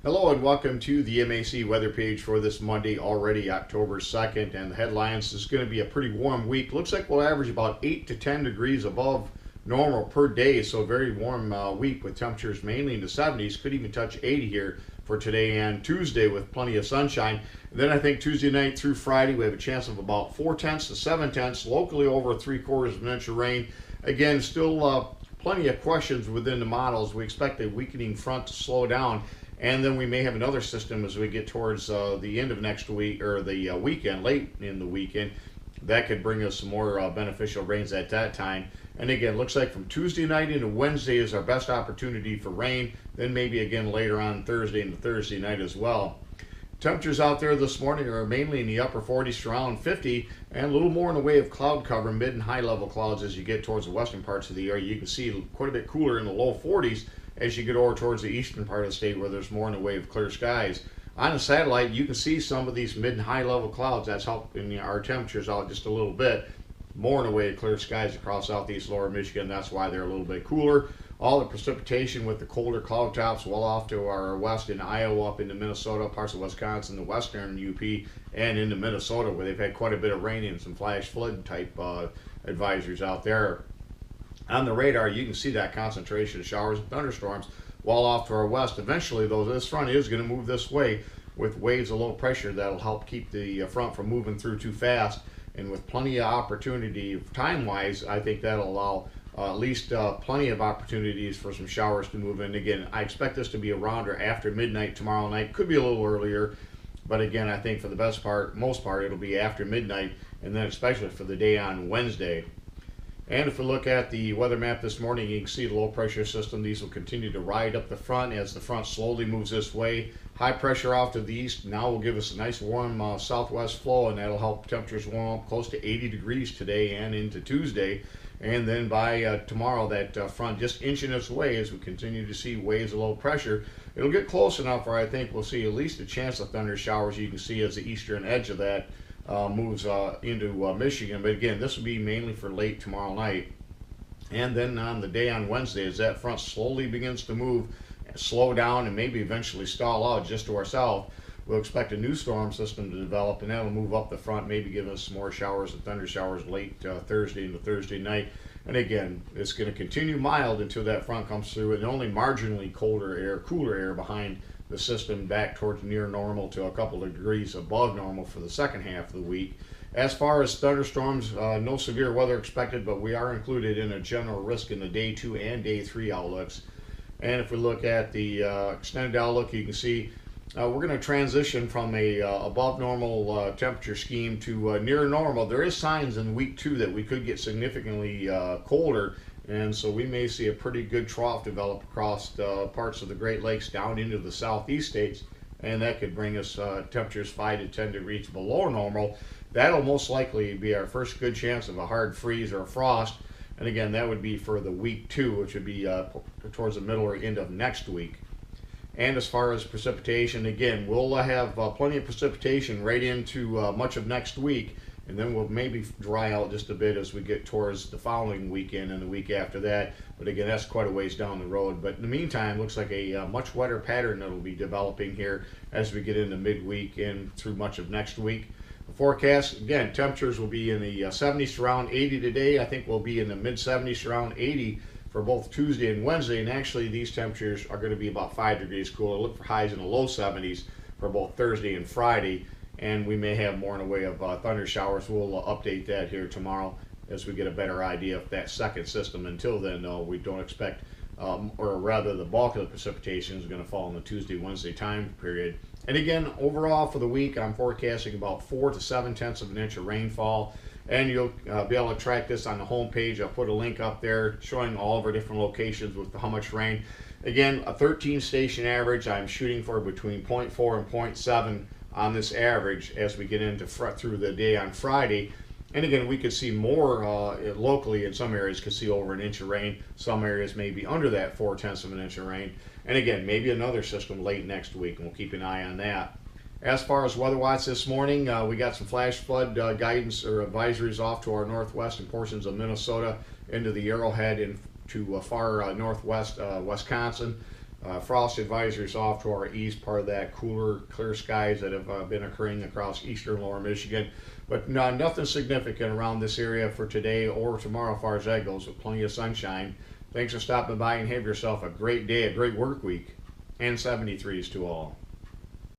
Hello and welcome to the MAC weather page for this Monday, already October 2nd. And the headlines, this is going to be a pretty warm week. Looks like we'll average about 8 to 10 degrees above normal per day. So a very warm week with temperatures mainly in the 70s. Could even touch 80 here for today and Tuesday with plenty of sunshine. And then I think Tuesday night through Friday we have a chance of about 4/10 to 7/10, locally over 3/4 of an inch of rain. Again, still plenty of questions within the models. We expect a weakening front to slow down. And then we may have another system as we get towards the end of next week, or the weekend, late in the weekend. That could bring us some more beneficial rains at that time. And again, looks like from Tuesday night into Wednesday is our best opportunity for rain. Then maybe again later on Thursday into Thursday night as well. Temperatures out there this morning are mainly in the upper 40s to around 50, and a little more in the way of cloud cover, mid and high level clouds as you get towards the western parts of the area. You can see quite a bit cooler in the low 40s as you get over towards the eastern part of the state where there's more in the way of clear skies. On the satellite, you can see some of these mid and high level clouds. That's helping our temperatures out just a little bit. More in the way of clear skies across southeast lower Michigan. That's why they're a little bit cooler. All the precipitation with the colder cloud tops well off to our west in Iowa, up into Minnesota, parts of Wisconsin, the western UP, and into Minnesota where they've had quite a bit of rain and some flash flood type advisories out there. On the radar, you can see that concentration of showers and thunderstorms well off to our west. Eventually, though, this front is going to move this way with waves of low pressure that'll help keep the front from moving through too fast. And with plenty of opportunity, time-wise, I think that'll allow at least plenty of opportunities for some showers to move in. Again, I expect this to be around or after midnight tomorrow night. Could be a little earlier, but again, I think for the most part, it'll be after midnight, and then especially for the day on Wednesday. And if we look at the weather map this morning, you can see the low pressure system. These will continue to ride up the front as the front slowly moves this way. High pressure off to the east now will give us a nice warm southwest flow, and that'll help temperatures warm up close to 80 degrees today and into Tuesday. And then by tomorrow, that front just inching its way as we continue to see waves of low pressure. It'll get close enough where I think we'll see at least a chance of thunder showers. You can see as the eastern edge of that moves into Michigan. But again, this will be mainly for late tomorrow night. And then on the day on Wednesday, as that front slowly begins to move, slow down, and maybe eventually stall out just to our south, we'll expect a new storm system to develop, and that'll move up the front, maybe give us some more showers and thunder showers late Thursday into Thursday night. And again, it's going to continue mild until that front comes through, and only marginally cooler air behind the system back towards near normal to a couple of degrees above normal for the second half of the week. As far as thunderstorms, no severe weather expected, but we are included in a general risk in the day 2 and day 3 outlooks. And if we look at the extended outlook, you can see we're going to transition from a above normal temperature scheme to near normal. There is signs in week 2 that we could get significantly colder, and so we may see a pretty good trough develop across parts of the Great Lakes down into the southeast states, and that could bring us temperatures 5 to 10 degrees below normal. That'll most likely be our first good chance of a hard freeze or a frost. And again, that would be for the week 2, which would be towards the middle or end of next week. And as far as precipitation, again, we'll have plenty of precipitation right into much of next week, and then we'll maybe dry out just a bit as we get towards the following weekend and the week after that. But again, that's quite a ways down the road. But in the meantime, looks like a much wetter pattern that will be developing here as we get into midweek and through much of next week. The forecast, again, temperatures will be in the 70s to around 80 today. I think we'll be in the mid 70s to around 80 for both Tuesday and Wednesday. And actually, these temperatures are going to be about 5 degrees cooler. Look for highs in the low 70s for both Thursday and Friday. And we may have more in the way of thunder showers. We'll update that here tomorrow as we get a better idea of that second system. Until then, though, we don't expect, or rather the bulk of the precipitation is going to fall in the Tuesday-Wednesday time period. And again, overall for the week, I'm forecasting about 4 to 7/10 of an inch of rainfall. And you'll be able to track this on the home page. I'll put a link up there showing all of our different locations with how much rain. Again, a 13 station average. I'm shooting for between 0.4 and 0.7 on this average as we get into through the day on Friday. And again, we could see more locally in some areas, could see over an inch of rain. Some areas may be under that 4/10 of an inch of rain. And again, maybe another system late next week, and we'll keep an eye on that. As far as weather-wise this morning, we got some flash flood guidance or advisories off to our northwest and portions of Minnesota into the Arrowhead and to far northwest Wisconsin. Frost advisories off to our east, part of that cooler, clear skies that have been occurring across eastern lower Michigan. But nothing significant around this area for today or tomorrow as far as that goes, with plenty of sunshine. Thanks for stopping by and have yourself a great day, a great work week, and 73s to all.